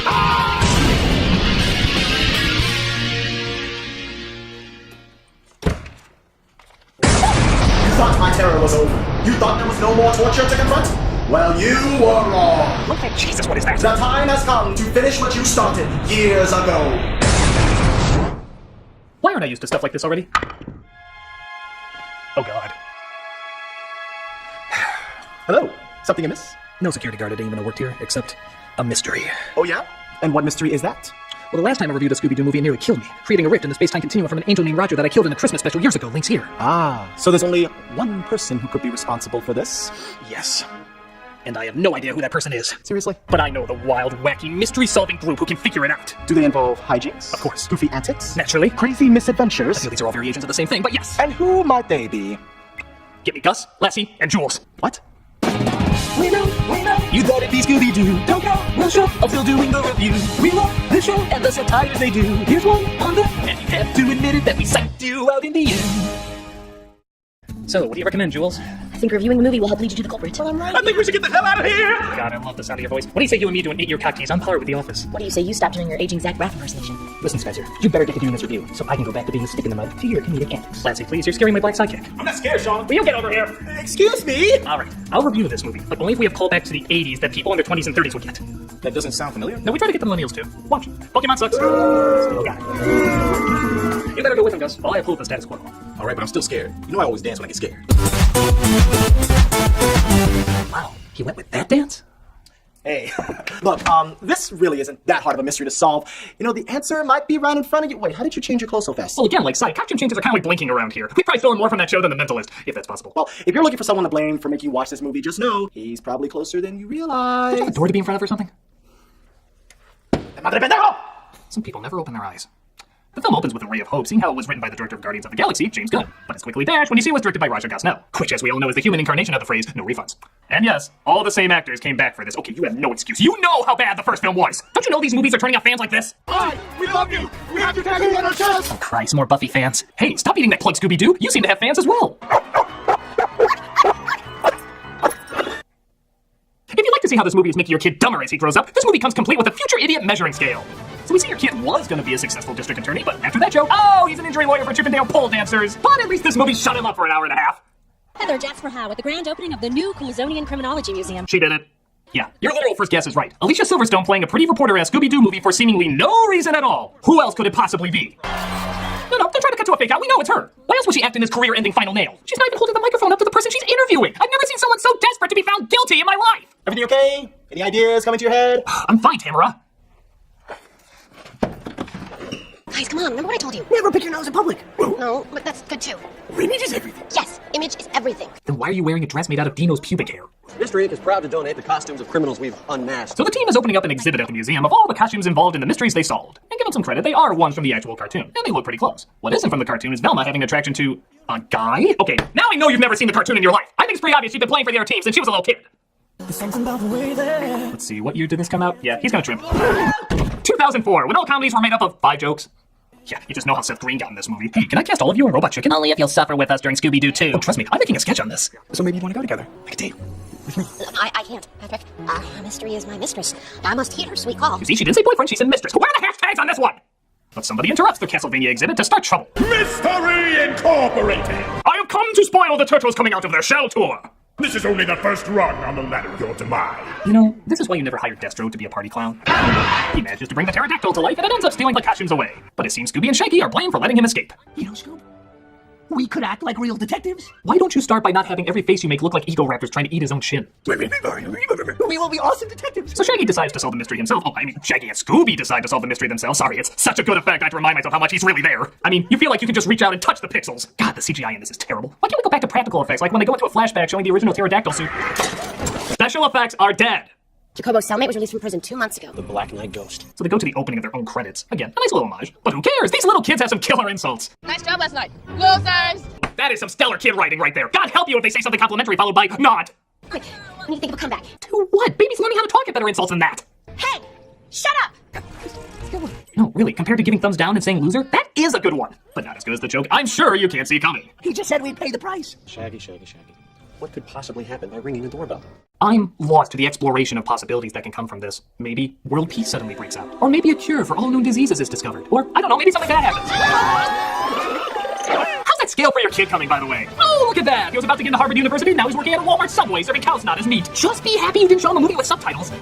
You thought my terror was over. You thought there was no more torture to confront? Well, you were wrong. Look at Jesus, what is that? The time has come to finish what you started years ago. Why aren't I used to stuff like this already? Oh god. Hello. Something amiss? No security guard had even worked here, except a mystery. Oh yeah? And what mystery is that? Well, the last time I reviewed a Scooby-Doo movie, it nearly killed me, creating a rift in the space-time continuum from an angel named Roger that I killed in a Christmas special years ago. Links here. Ah, so there's only one person who could be responsible for this? Yes. And I have no idea who that person is. Seriously? But I know the wild, wacky, mystery-solving group who can figure it out. Do they involve hijinks? Of course. Goofy antics? Naturally. Crazy misadventures? I feel these are all variations of the same thing, but yes. And who might they be? Get me Gus, Lassie, and Jules. What? We know, you thought it'd be Scooby-Doo. Don't go, we'll show, I'm still doing the review. We love the show and the satires they do. Here's one on the, and you have to admit it that we psyched you out in the end. So, what do you recommend, Jules? I think reviewing the movie will help lead you to the culprit. Well, I'm right. I think we should get the hell out of here! God, I love the sound of your voice. What do you say you and me do an 8-year cock tease on par with The Office? What do you say you stop doing your aging Zach Braff impersonation? Listen, Spencer, you better get to doing this review, so I can go back to being a stick in the mud to your comedic antics. Lassie, please, you're scaring my black sidekick. I'm not scared, Sean. Will you get over here? Excuse me? Alright, I'll review this movie, but only if we have callbacks to the 80s that people in their 20s and 30s would get. That doesn't sound familiar. No, we try to get the millennials too. Watch. Pokemon sucks. Still got it. You better go with him, Gus. While I uphold the status quo. Alright, but I'm still scared. You know I always dance when I get scared. Wow, he went with that dance? Hey, look, this really isn't that hard of a mystery to solve. You know, the answer might be right in front of you. Wait, how did you change your clothes so fast? Well, again, like Psy, costume changes are kind of like blinking around here. We probably stolen more from that show than The Mentalist, if that's possible. Well, if you're looking for someone to blame for making you watch this movie, just know he's probably closer than you realize. Did you have a door to be in front of or something? Some people never open their eyes. The film opens with a ray of hope, seeing how it was written by the director of Guardians of the Galaxy, James Gunn. But it's quickly dashed when you see it was directed by Roger Gosnell, which, as we all know, is the human incarnation of the phrase, no refunds. And yes, all the same actors came back for this. Okay, you have no excuse. You know how bad the first film was! Don't you know these movies are turning out fans like this? Hi, we love you! We have your tattoo on our chest! Oh, Christ, more Buffy fans. Hey, stop eating that plug, Scooby-Doo! You seem to have fans as well! If you'd like to see how this movie is making your kid dumber as he grows up, this movie comes complete with a future idiot measuring scale. So we see your kid was going to be a successful district attorney, but after that joke, oh, he's an injury lawyer for Chippendale pole dancers. But at least this movie shut him up for an hour and a half. Heather Jasper Howe at the grand opening of the new Coulsonian Criminology Museum. She did it. Yeah, your literal first guess is right. Alicia Silverstone playing a pretty reporter-ass Scooby-Doo movie for seemingly no reason at all. Who else could it possibly be? No, they're trying to cut to a fake out. We know it's her. Why else would she act in this career-ending final nail? She's not even holding the microphone up to the person she's interviewing. I've never seen someone so desperate to be found guilty in my life. Everything okay? Any ideas coming to your head? I'm fine, Tamara. Guys, come on, remember what I told you? Never pick your nose in public. No, but that's good too. Image is everything. Yes, image is everything. Then why are you wearing a dress made out of Dino's pubic hair? Mystery Inc. is proud to donate the costumes of criminals we've unmasked. So the team is opening up an exhibit at the museum of all the costumes involved in the mysteries they solved. And give them some credit, they are ones from the actual cartoon, and they look pretty close. What isn't from the cartoon is Velma having an attraction to a guy? Okay, now I know you've never seen the cartoon in your life. I think it's pretty obvious she's been playing for the other team since she was a little kid. There's something about the way that... Let's see, what year did this come out? Yeah, he's gonna trim. 2004, when all comedies were made up of 5 jokes. Yeah, you just know how Seth Green got in this movie. Hey, can I cast all of you on Robot Chicken? Only if you'll suffer with us during Scooby-Doo 2. Oh, trust me, I'm making a sketch on this. So maybe you want to go together, like a date. With me. I can't, Patrick. Mystery is my mistress. I must heed her sweet call. You see, she didn't say boyfriend, she said mistress. Where are the hashtags on this one? But somebody interrupts the Castlevania exhibit to start trouble. Mystery Incorporated! I have come to spoil the turtles coming out of their shell tour. This is only the first rung on the ladder of your demise. You know, this is why you never hired Destro to be a party clown. He manages to bring the pterodactyl to life and it ends up stealing the costumes away. But it seems Scooby and Shaggy are blamed for letting him escape. You know, Scoob, we could act like real detectives. Why don't you start by not having every face you make look like Ego Raptor's trying to eat his own shin? We will be awesome detectives. So Shaggy decides to solve the mystery himself. Oh, I mean, Shaggy and Scooby decide to solve the mystery themselves. Sorry, it's such a good effect I have to remind myself how much he's really there. I mean, you feel like you can just reach out and touch the pixels. God, the CGI in this is terrible. Why can't we go back to practical effects, like when they go into a flashback showing the original pterodactyl suit? Special effects are dead. Jacobo's cellmate was released from prison 2 months ago. The Black Knight Ghost. So they go to the opening of their own credits. Again, a nice little homage. But who cares? These little kids have some killer insults. Nice job last night. Losers! That is some stellar kid writing right there. God help you if they say something complimentary followed by not. Quick, I need to think of a comeback. To what? Babies learning how to talk get better insults than that. Hey! Shut up! No, really, compared to giving thumbs down and saying loser, that is a good one. But not as good as the joke I'm sure you can't see coming. He just said we'd pay the price. Shaggy, Shaggy, Shaggy. What could possibly happen by ringing the doorbell? I'm lost to the exploration of possibilities that can come from this. Maybe world peace suddenly breaks out. Or maybe a cure for all known diseases is discovered. Or, I don't know, maybe something bad happens. How's that scale for your kid coming, by the way? Oh, look at that! He was about to get into Harvard University, now he's working at a Walmart Subway serving cow snot as meat. Just be happy you didn't show him a movie with subtitles. Wait,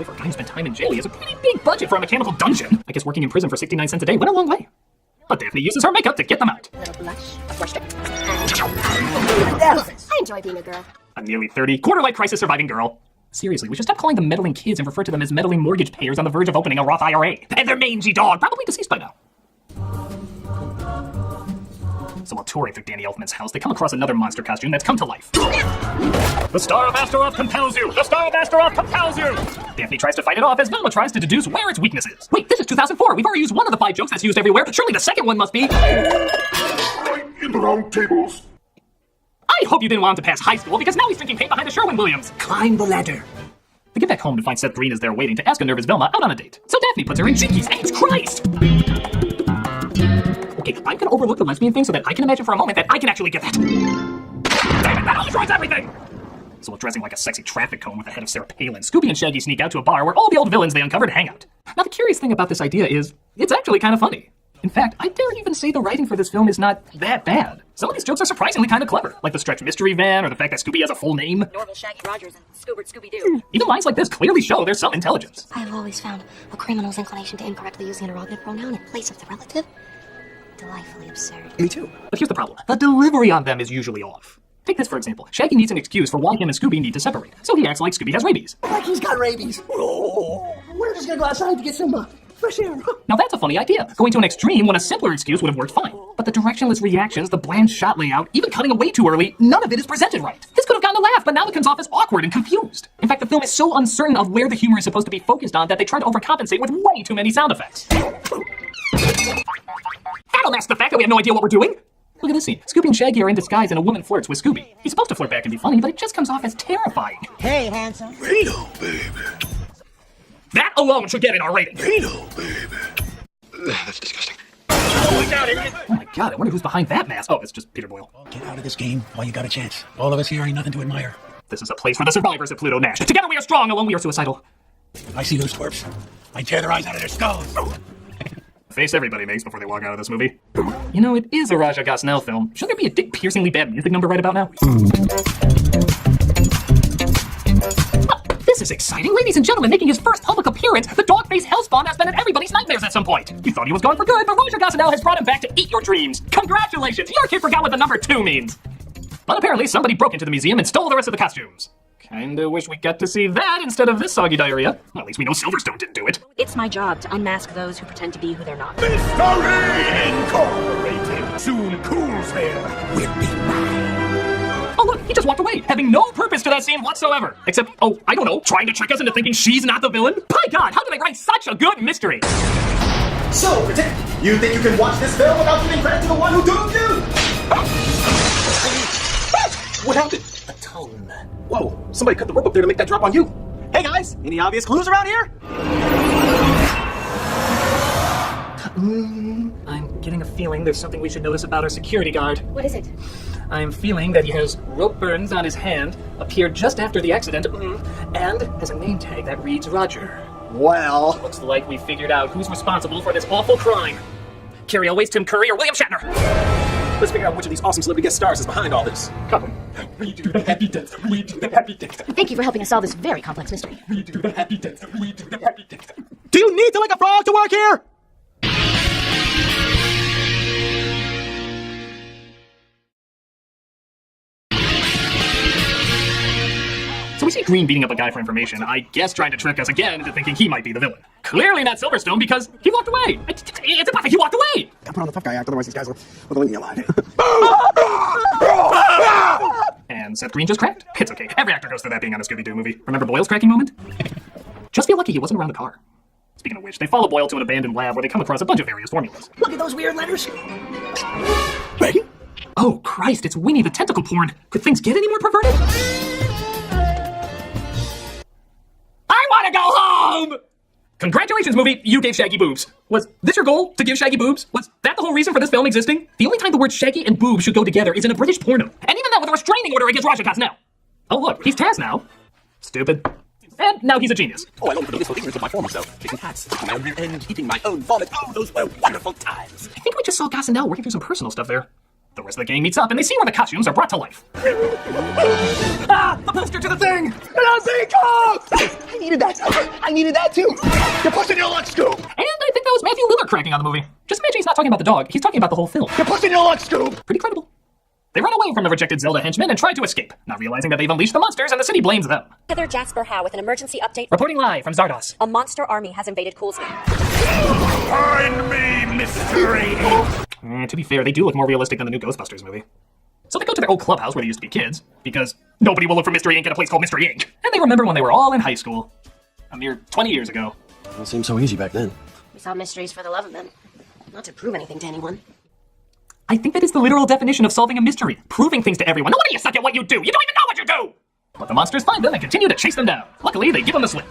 for a guy who spent time in jail, he has a pretty big budget for a mechanical dungeon. I guess working in prison for 69 cents a day went a long way. But Daphne uses her makeup to get them out. A little blush, a brush stick, I enjoy being a girl. A nearly 30, quarter-life crisis surviving girl. Seriously, we should stop calling them meddling kids and refer to them as meddling mortgage payers on the verge of opening a Roth IRA. And their mangy dog, probably deceased by now. So while touring through Danny Elfman's house, they come across another monster costume that's come to life. The Star of Astaroth compels you! The Star of Astaroth compels you! Daphne tries to fight it off as Velma tries to deduce where its weakness is. Wait, this is 2004. We've already used one of the 5 jokes that's used everywhere. Surely the second one must be... Right in the round tables. I hope you didn't want him to pass high school, because now he's drinking paint behind a Sherwin-Williams. Climb the ladder. They get back home to find Seth Green is there waiting to ask a nervous Velma out on a date. So Daphne puts her in Jinkies. Hey, Christ! Okay, I'm gonna overlook the lesbian thing so that I can imagine for a moment that I can actually get that. Damn it, that always ruins everything! So while dressing like a sexy traffic cone with the head of Sarah Palin, Scooby and Shaggy sneak out to a bar where all the old villains they uncovered hang out. Now the curious thing about this idea is, it's actually kind of funny. In fact, I dare even say the writing for this film is not that bad. Some of these jokes are surprisingly kind of clever, like the stretch mystery van or the fact that Scooby has a full name. Normal Shaggy Rogers and Scoobert Scooby-Doo. Even lines like this clearly show there's some intelligence. I have always found a criminal's inclination to incorrectly use the interrogative pronoun in place of the relative delightfully absurd. Me too. But here's the problem. The delivery on them is usually off. Take this for example. Shaggy needs an excuse for why him and Scooby need to separate. So he acts like Scooby has rabies. Like he's got rabies. Oh, we're just gonna go outside to get some fresh air. Now that's a funny idea. Going to an extreme when a simpler excuse would have worked fine. But the directionless reactions, the bland shot layout, even cutting away too early, none of it is presented right. This could have gotten a laugh, but now it comes off as awkward and confused. In fact, the film is so uncertain of where the humor is supposed to be focused on that they try to overcompensate with way too many sound effects. That'll mask the fact that we have no idea what we're doing. Look at this scene. Scooby and Shaggy are in disguise and a woman flirts with Scooby. He's supposed to flirt back and be funny, but it just comes off as terrifying. Hey, handsome. Reno, baby. That alone should get an R rating. Reno, baby. That's disgusting. Oh my god, I wonder who's behind that mask. Oh, it's just Peter Boyle. Get out of this game while you got a chance. All of us here ain't nothing to admire. This is a place for the survivors of Pluto Nash. Together we are strong, alone we are suicidal. I see those twerps. I tear their eyes out of their skulls. Face everybody makes before they walk out of this movie. You know, it is a Raja Gosnell film. Shouldn't there be a dick-piercingly bad music number right about now? This is exciting. Ladies and gentlemen, making his first public appearance, the dog-faced hellspawn that's been in everybody's nightmares at some point. You thought he was gone for good, but Raja Gosnell has brought him back to eat your dreams. Congratulations, your kid forgot what the number 2 means. But apparently somebody broke into the museum and stole the rest of the costumes. Kinda wish we got to see that instead of this soggy diarrhea. Well, at least we know Silverstone didn't do it. It's my job to unmask those who pretend to be who they're not. Mystery Incorporated soon cools here. We'll be mine. Oh look, he just walked away, having no purpose to that scene whatsoever. Except, oh, I don't know, trying to trick us into thinking she's not the villain? By God, how did they write such a good mystery? So, Critic, you think you can watch this film without giving credit to the one who doomed you? What happened? A tone. Whoa, somebody cut the rope up there to make that drop on you. Hey guys, any obvious clues around here? I'm getting a feeling there's something we should notice about our security guard. What is it? I'm feeling that he has rope burns on his hand, appeared just after the accident, and has a name tag that reads Roger. Well, Looks like we figured out who's responsible for this awful crime. Carrie Elways, Tim Curry, or William Shatner. let's figure out which of these awesome celebrity guest stars is behind all this. Come. We do the happy dance. We do the happy dance. Thank you for helping us solve this very complex mystery. We do the happy dance. We do the happy dance. Do you need to like a frog to work here? So we see Green beating up a guy for information, I guess trying to trick us again into thinking he might be the villain. Clearly not Silverstone because he walked away. It's impossible, he walked away! Gotta put on the tough guy act, otherwise these guys will leave me alive. And Seth Green just cracked. It's okay, every actor goes through that being on a Scooby-Doo movie. Remember Boyle's cracking moment? Just feel lucky he wasn't around the car. Speaking of which, they follow Boyle to an abandoned lab where they come across a bunch of various formulas. Look at those weird letters. Ready? Oh, Christ, it's Winnie the tentacle porn. Could things get any more perverted? I want to go home! Congratulations, movie! You gave Shaggy boobs. Was this your goal, to give Shaggy boobs? Was that the whole reason for this film existing? The only time the word Shaggy and boob should go together is in a British porno. And even that with a restraining order against Raja Gosnell. Oh look, he's Taz now. Stupid. And now he's a genius. Oh, I long for the blissful ignorance of my former self. Chasing hats, taking my own rear end, eating my own vomit. Oh, those were wonderful times. I think we just saw Gosnell working through some personal stuff there. The rest of the gang meets up and they see where the costumes are brought to life. Ah! The poster to the thing! I needed that. I needed that too. You're pushing your luck, Scoob! And I think that was Matthew Lillard cracking on the movie. Just imagine he's not talking about the dog, he's talking about the whole film. You're pushing your luck, Scoob! Pretty credible. They run away from the rejected Zelda henchmen and try to escape, not realizing that they've unleashed the monsters and the city blames them. Heather Jasper Howe with an emergency update. Reporting live from Zardos. A monster army has invaded Coolsville. Find me, mystery! To be fair, they do look more realistic than the new Ghostbusters movie. So they go to their old clubhouse where they used to be kids, because nobody will look for Mystery Inc. at a place called Mystery Inc. And they remember when they were all in high school. A mere 20 years ago. It seemed so easy back then. We saw mysteries for the love of them, not to prove anything to anyone. I think that is the literal definition of solving a mystery. Proving things to everyone. No wonder you suck at what you do! You don't even know what you do! But the monsters find them and continue to chase them down. Luckily, they give them the slip.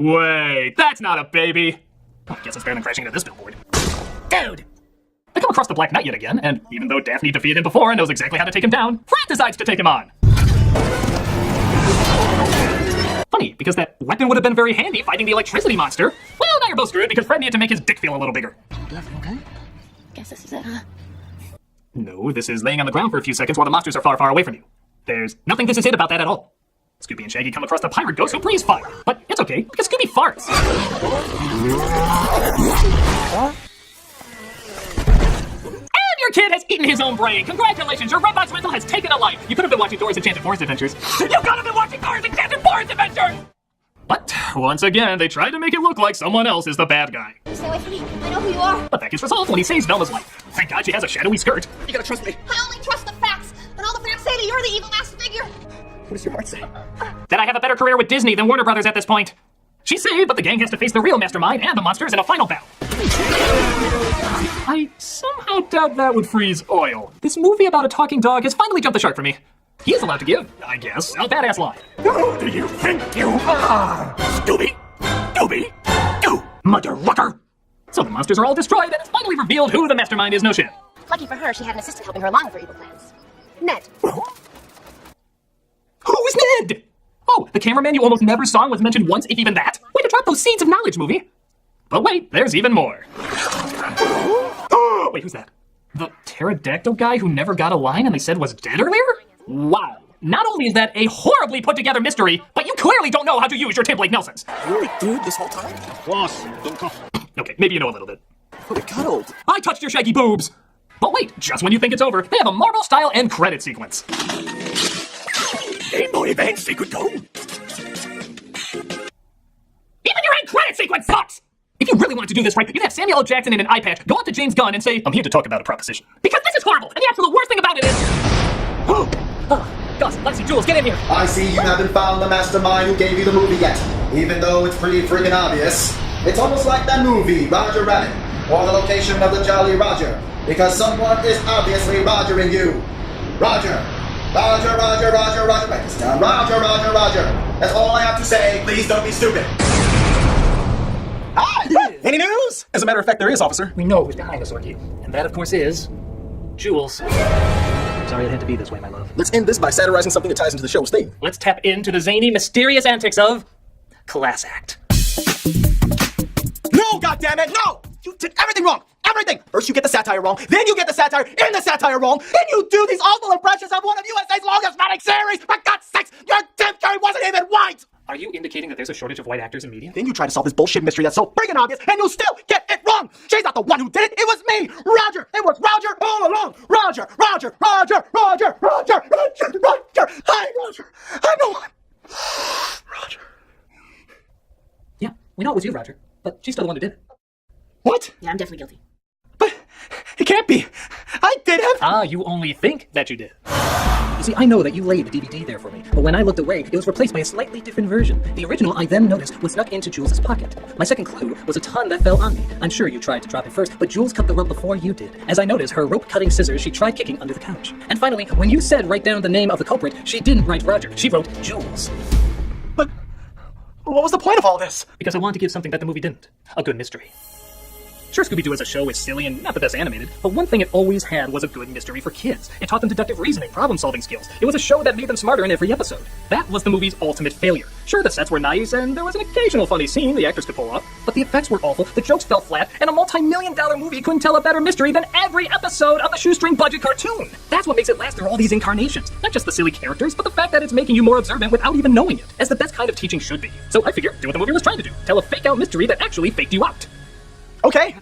Wait, that's not a baby! I guess it's better than crashing into this billboard. Dude! They come across the Black Knight yet again, and even though Daphne defeated him before and knows exactly how to take him down, Fred decides to take him on. Funny, because that weapon would have been very handy fighting the electricity monster. Well, now you're both screwed because Fred needed to make his dick feel a little bigger. Okay. Guess this is it, huh? No, this is laying on the ground for a few seconds while the monsters are far, far away from you. There's nothing this is it about that at all. Scooby and Shaggy come across the pirate ghost who breathes fire. But it's okay, because Scooby farts. And your kid has eaten his own brain. Congratulations, your Redbox rental has taken a life. You could have been watching Dora's Enchanted Forest Adventures. You could have been watching Dora's Enchanted Forest Adventures! But, once again, they tried to make it look like someone else is the bad guy. Stay away from me. I know who you are. But that gets resolved when he saves Velma's life. Thank God she has a shadowy skirt. You gotta trust me. I only trust the facts, and all the facts say that you're the evil masked figure. What does your heart say? That I have a better career with Disney than Warner Brothers at this point. She's saved, but the gang has to face the real mastermind and the monsters in a final battle. I somehow doubt that would freeze oil. This movie about a talking dog has finally jumped the shark for me. He is allowed to give, I guess, a badass line. Who do you think you are? Scooby! Scooby! Goo! Mother rucker! So the monsters are all destroyed, and it's finally revealed who the mastermind is, no shit. Lucky for her, she had an assistant helping her along with her evil plans. Ned. Who is Ned? Oh, the cameraman you almost never saw and was mentioned once, if even that? Way to drop those seeds of knowledge, movie. But wait, there's even more. Wait, who's that? The pterodactyl guy who never got a line and they said was dead earlier? Wow. Not only is that a horribly put together mystery, but you clearly don't know how to use your Tim Blake Nelsons. Really, dude, this whole time? Boss, don't cough. Okay, maybe you know a little bit. Oh, we cuddled. I touched your shaggy boobs! But wait, just when you think it's over, they have a Marvel-style end credit sequence. Game Boy Advance Secret Code. Even your end credit sequence sucks! If you really wanted to do this right, you'd have Samuel L. Jackson in an eye patch go up to James Gunn and say, I'm here to talk about a proposition. Because this is horrible, and the absolute worst thing about it is... Gus, Lexi, Jules, get in here! I see you haven't found the mastermind who gave you the movie yet, even though it's pretty freaking obvious. It's almost like that movie, Roger Rabbit, or the location of the Jolly Roger, because someone is obviously rogering you. Roger. Roger, Roger, Roger, Roger. Write this down. Roger, Roger, Roger. That's all I have to say. Please don't be stupid. Hi! Any news? As a matter of fact, there is, officer. We know who's behind this orgy, and that, of course, is... Jules. Sorry it had to be this way, my love. Let's end this by satirizing something that ties into the show's theme. Let's tap into the zany, mysterious antics of... Class Act. No, goddammit, no! You did everything wrong! Everything! First you get the satire wrong, then you get the satire in the satire wrong, then you do these awful impressions of one of USA's longest running series! For God's sakes, your Tim Curry wasn't even white! Are you indicating that there's a shortage of white actors in media? Then you try to solve this bullshit mystery that's so friggin' obvious, and you still get it wrong! She's not the one who did it, it was me! Roger! It was Roger all along! Roger! Roger! Roger! Roger! Roger! Roger! Roger! Hi, Roger! I know I'm... Roger. Yeah, we know it was you, Roger, but she's still the one who did it. What? Yeah, I'm definitely guilty. But it can't be. I did it. Ah, you only think that you did. You see, I know that you laid the DVD there for me, but when I looked away, it was replaced by a slightly different version. The original, I then noticed, was snuck into Jules' pocket. My second clue was a ton that fell on me. I'm sure you tried to drop it first, but Jules cut the rope before you did. As I noticed, her rope-cutting scissors she tried kicking under the couch. And finally, when you said write down the name of the culprit, she didn't write Roger. She wrote Jules. But what was the point of all this? Because I wanted to give something that the movie didn't. A good mystery. Sure, Scooby-Doo as a show is silly and not the best animated, but one thing it always had was a good mystery for kids. It taught them deductive reasoning, problem-solving skills. It was a show that made them smarter in every episode. That was the movie's ultimate failure. Sure, the sets were nice, and there was an occasional funny scene the actors could pull off, but the effects were awful, the jokes fell flat, and a multi-million-dollar movie couldn't tell a better mystery than every episode of the shoestring budget cartoon. That's what makes it last through all these incarnations. Not just the silly characters, but the fact that it's making you more observant without even knowing it, as the best kind of teaching should be. So I figured, do what the movie was trying to do. Tell a fake-out mystery that actually faked you out. Okay,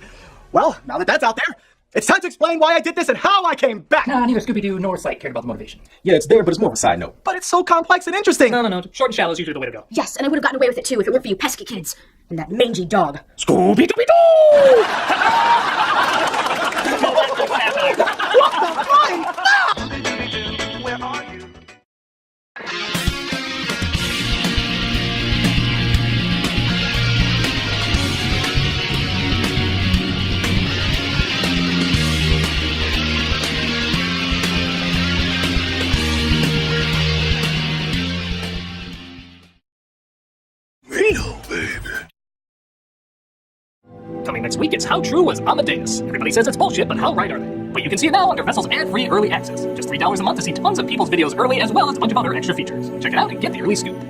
well, now that that's out there, it's time to explain why I did this and how I came back. Nah, neither Scooby-Doo nor Sight cared about the motivation. Yeah, it's there, but it's more of a side note. But it's so complex and interesting. No. Short and shallow is usually the way to go. Yes, and I would have gotten away with it too if it weren't for you pesky kids. And that mangy dog. Scooby-Dooby-Doo! Where are you? Coming next week, it's How True Was Amadeus. Everybody says it's bullshit, but how right are they? But you can see it now under Vessel's ad-free early access. Just $3 a month to see tons of people's videos early, as well as a bunch of other extra features. Check it out and get the early scoop.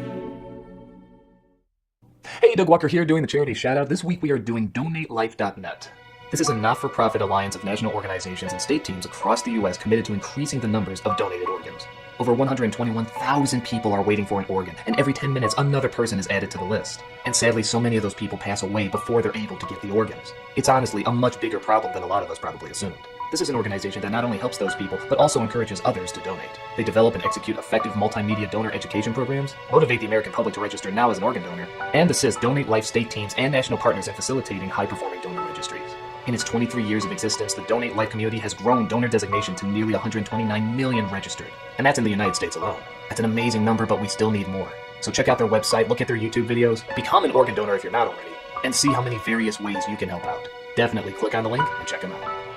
Hey, Doug Walker here doing the charity shout-out. This week we are doing DonateLife.net. This is a not-for-profit alliance of national organizations and state teams across the U.S. committed to increasing the numbers of donated organs. Over 121,000 people are waiting for an organ, and every 10 minutes another person is added to the list. And sadly, so many of those people pass away before they're able to get the organs. It's honestly a much bigger problem than a lot of us probably assumed. This is an organization that not only helps those people, but also encourages others to donate. They develop and execute effective multimedia donor education programs, motivate the American public to register now as an organ donor, and assist Donate Life state teams and national partners in facilitating high-performing donor registries. In its 23 years of existence, the Donate Life community has grown donor designation to nearly 129 million registered. And that's in the United States alone. That's an amazing number, but we still need more. So check out their website, look at their YouTube videos, become an organ donor if you're not already, and see how many various ways you can help out. Definitely click on the link and check them out.